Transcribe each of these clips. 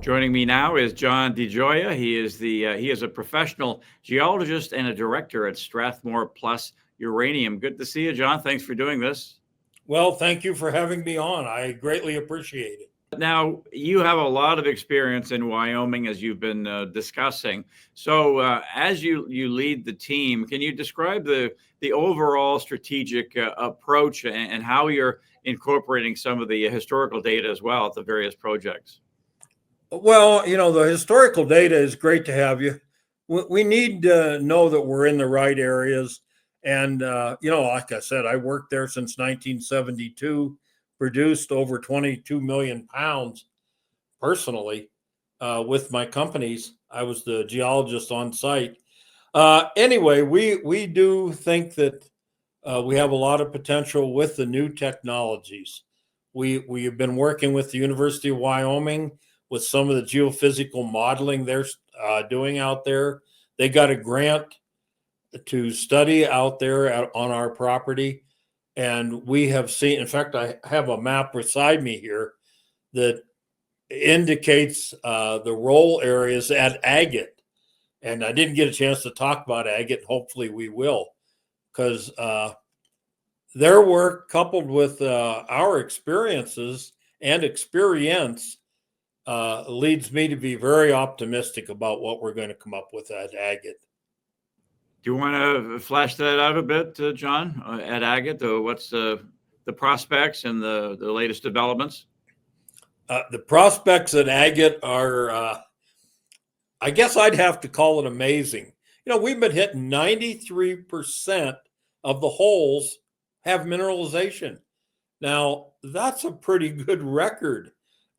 Joining me now is John DeJoia. He is a professional geologist and a director at Strathmore Plus Uranium. Good to see you, John. Thanks for doing this. Well, thank you for having me on. I greatly appreciate it. Now, you have a lot of experience in Wyoming, as you've been discussing. So, as you lead the team, can you describe the overall strategic approach and how you're incorporating some of the historical data as well at the various projects? Well, the historical data is great to have you. We need to know that we're in the right areas. And, like I said, I worked there since 1972, produced over 22 million pounds personally with my companies. I was the geologist on site. Anyway, we do think that we have a lot of potential with the new technologies. We have been working with the University of Wyoming with some of the geophysical modeling they're doing out there. They got a grant to study out there on our property. And we have seen, in fact, I have a map beside me here that indicates the roll areas at agate. And I didn't get a chance to talk about agate. Hopefully we will, because their work coupled with our experiences and experience leads me to be very optimistic about what we're going to come up with at agate. Do you want to flesh that out a bit, John, at agate? What's the prospects and the latest developments? The prospects at agate are, I guess I'd have to call it amazing. We've been hitting 93% of the holes have mineralization. Now, that's a pretty good record.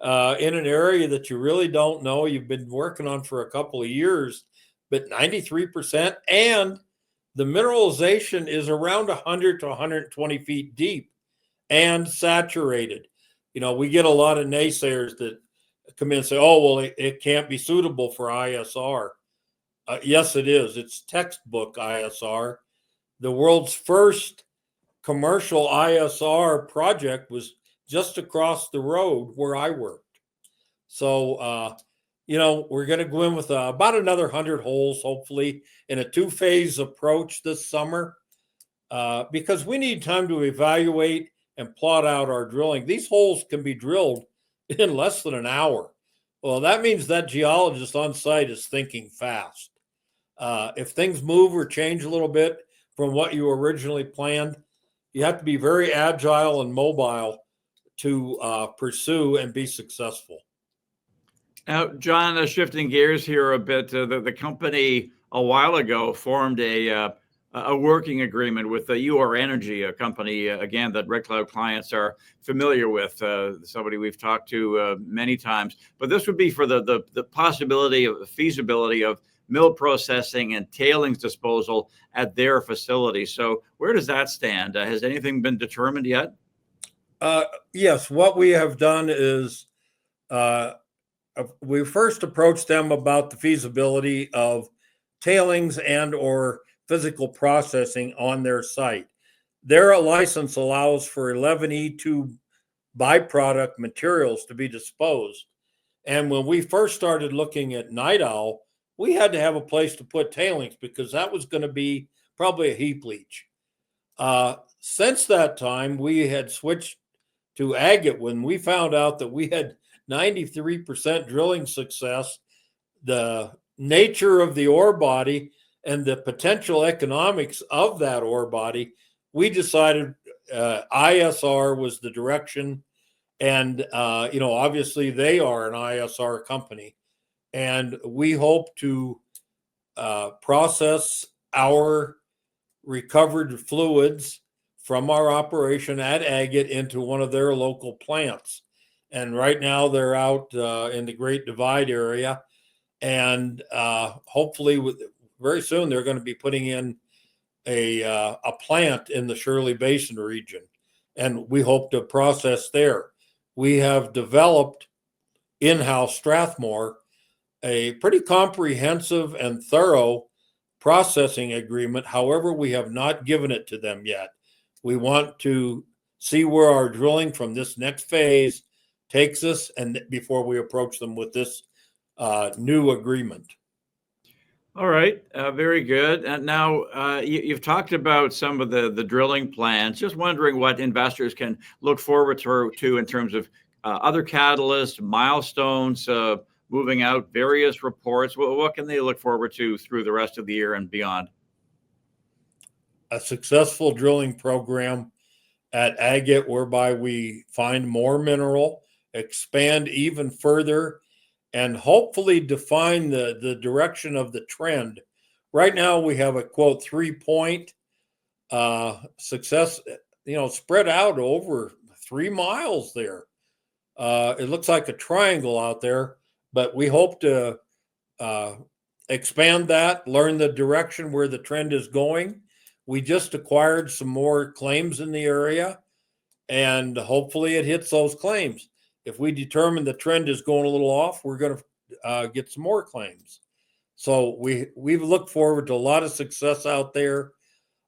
In an area that you really don't know, you've been working on for a couple of years, but 93%, and the mineralization is around 100 to 120 feet deep and saturated. We get a lot of naysayers that come in and say, oh, well, it can't be suitable for ISR. Yes, it is. It's textbook ISR. The world's first commercial ISR project was just across the road where I worked. So, we're going to go in with about another 100 holes, hopefully, in a two-phase approach this summer, because we need time to evaluate and plot out our drilling. These holes can be drilled in less than an hour. Well, that means that geologist on site is thinking fast. If things move or change a little bit from what you originally planned, you have to be very agile and mobile to pursue and be successful. Now, John, shifting gears here a bit, the company a while ago formed a working agreement with the UR Energy, a company, again, that Red Cloud clients are familiar with, somebody we've talked to many times. But this would be for the possibility of the feasibility of mill processing and tailings disposal at their facility. So where does that stand? Has anything been determined yet? Yes, what we have done is we first approached them about the feasibility of tailings and or physical processing on their site. Their license allows for 11E2 byproduct materials to be disposed. And when we first started looking at Night Owl, we had to have a place to put tailings because that was going to be probably a heap leach. Since that time, we had switched to agate when we found out that we had 93% drilling success. The nature of the ore body and the potential economics of that ore body, we decided ISR was the direction. And, obviously they are an ISR company. And we hope to process our recovered fluids from our operation at agate into one of their local plants. And right now they're out in the Great Divide area. And hopefully very soon they're going to be putting in a plant in the Shirley Basin region. And we hope to process there. We have developed in-house Strathmore a pretty comprehensive and thorough processing agreement. However, we have not given it to them yet. We want to see where our drilling from this next phase takes us, and before we approach them with this new agreement. All right, very good. And now you've talked about some of the drilling plans. Just wondering what investors can look forward to in terms of other catalysts, milestones, moving out, various reports. What can they look forward to through the rest of the year and beyond? A successful drilling program at Agate whereby we find more mineral, expand even further, and hopefully define the direction of the trend. Right now, we have a quote 3-point success, spread out over 3 miles there. It looks like a triangle out there, but we hope to expand that, learn the direction where the trend is going. We just acquired some more claims in the area, and hopefully it hits those claims. If we determine the trend is going a little off, we're going to get some more claims. So we've looked forward to a lot of success out there.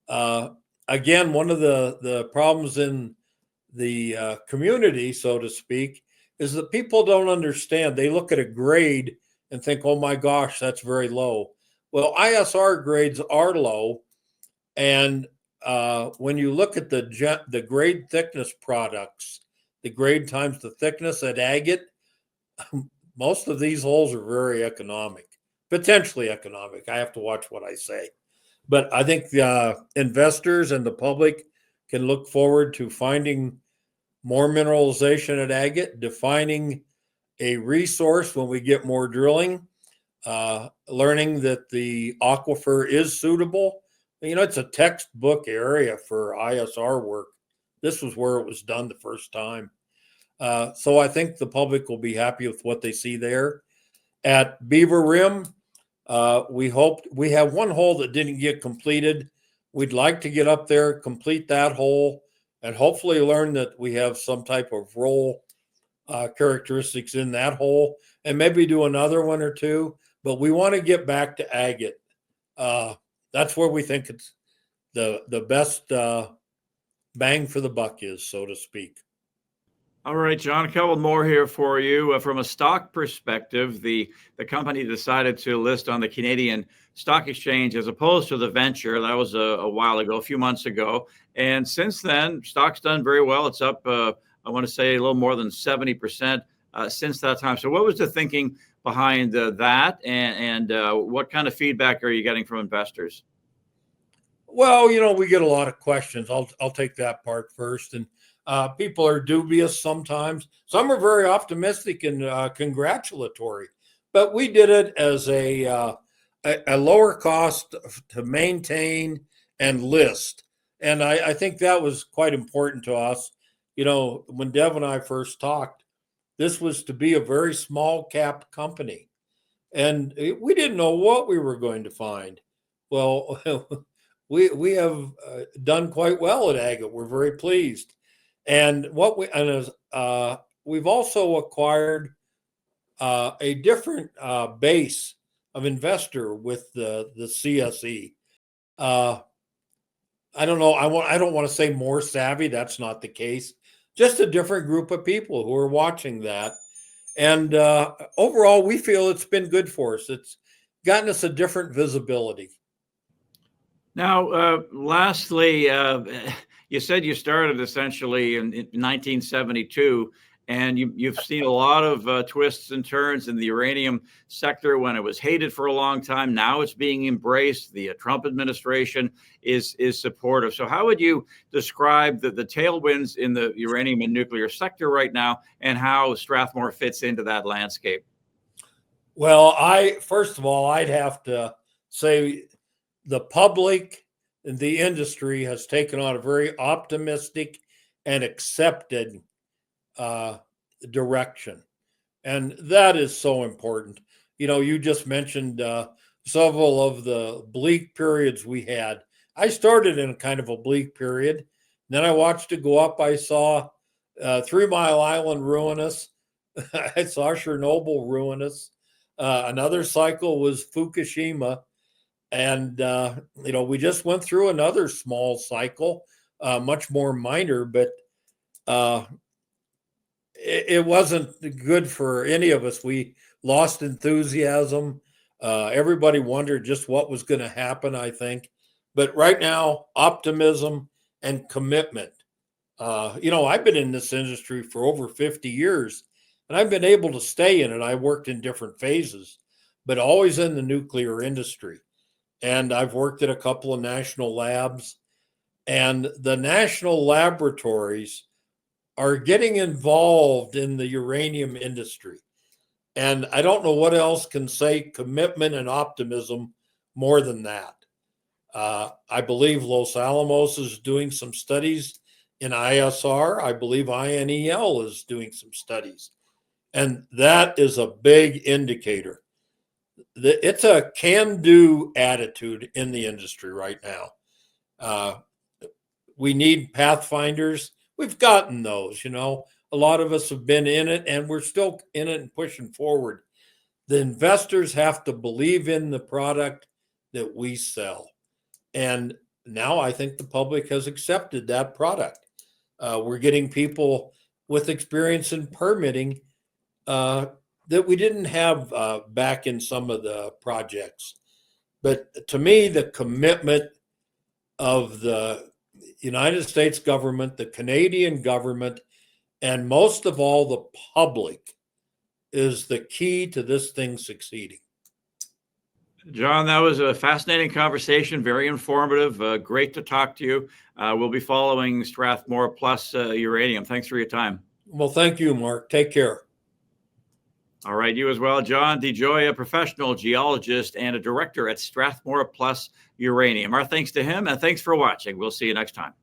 Again, one of the problems in the community, so to speak, is that people don't understand. They look at a grade and think, oh my gosh, that's very low. Well, ISR grades are low. And when you look at the grade thickness products, the grade times the thickness at agate, most of these holes are very economic, potentially economic. I have to watch what I say. But I think investors and the public can look forward to finding more mineralization at agate, defining a resource when we get more drilling, learning that the aquifer is suitable. It's a textbook area for ISR work. This was where it was done the first time. So I think the public will be happy with what they see there. At Beaver Rim, we have one hole that didn't get completed. We'd like to get up there, complete that hole, and hopefully learn that we have some type of roll characteristics in that hole, and maybe do another one or two. But we want to get back to agate. That's where we think it's the best bang for the buck is, so to speak. All right, John, a couple more here for you. From a stock perspective, the company decided to list on the Canadian Stock Exchange as opposed to the venture. That was a while ago, a few months ago. And since then, stock's done very well. It's up, I want to say, a little more than 70% since that time. So what was the thinking behind that? And what kind of feedback are you getting from investors? Well, we get a lot of questions. I'll take that part first. And people are dubious sometimes. Some are very optimistic and congratulatory. But we did it as a lower cost to maintain and list. And I think that was quite important to us. When Dev and I first talked, this was to be a very small cap company. And we didn't know what we were going to find. Well, we have done quite well at agate. We're very pleased. And we've also acquired a different base of investor with the CSE. I don't know. I don't want to say more savvy. That's not the case. Just a different group of people who are watching that. And overall, we feel it's been good for us. It's gotten us a different visibility. Now, lastly, you said you started essentially in 1972, and you've seen a lot of twists and turns in the uranium sector when it was hated for a long time. Now it's being embraced. The Trump administration is supportive. So how would you describe the tailwinds in the uranium and nuclear sector right now, and how Strathmore fits into that landscape? Well, first of all, I'd have to say the public and the industry has taken on a very optimistic and accepted direction. And that is so important. You just mentioned several of the bleak periods we had. I started in kind of a bleak period. Then I watched it go up. I saw 3 Mile Island ruinous. I saw Chernobyl ruinous. Another cycle was Fukushima. And, we just went through another small cycle, much more minor, but it wasn't good for any of us. We lost enthusiasm. Everybody wondered just what was going to happen, I think. But right now, optimism and commitment. I've been in this industry for over 50 years, and I've been able to stay in it. I worked in different phases, but always in the nuclear industry. And I've worked at a couple of national labs, and the national laboratories are getting involved in the uranium industry. And I don't know what else can say commitment and optimism more than that. I believe Los Alamos is doing some studies in ISR. I believe INEL is doing some studies. And that is a big indicator. It's a can-do attitude in the industry right now. We need pathfinders. We've gotten those, A lot of us have been in it, and we're still in it and pushing forward. The investors have to believe in the product that we sell. And now I think the public has accepted that product. We're getting people with experience in permitting that we didn't have back in some of the projects. But to me, the commitment of the United States government, the Canadian government, and most of all, the public is the key to this thing succeeding. John, that was a fascinating conversation, very informative. Great to talk to you. We'll be following Strathmore plus uranium. Thanks for your time. Well, thank you, Mark. Take care. All right, you as well, John DeJoia, professional geologist and a director at Strathmore plus uranium. Our thanks to him, and thanks for watching. We'll see you next time.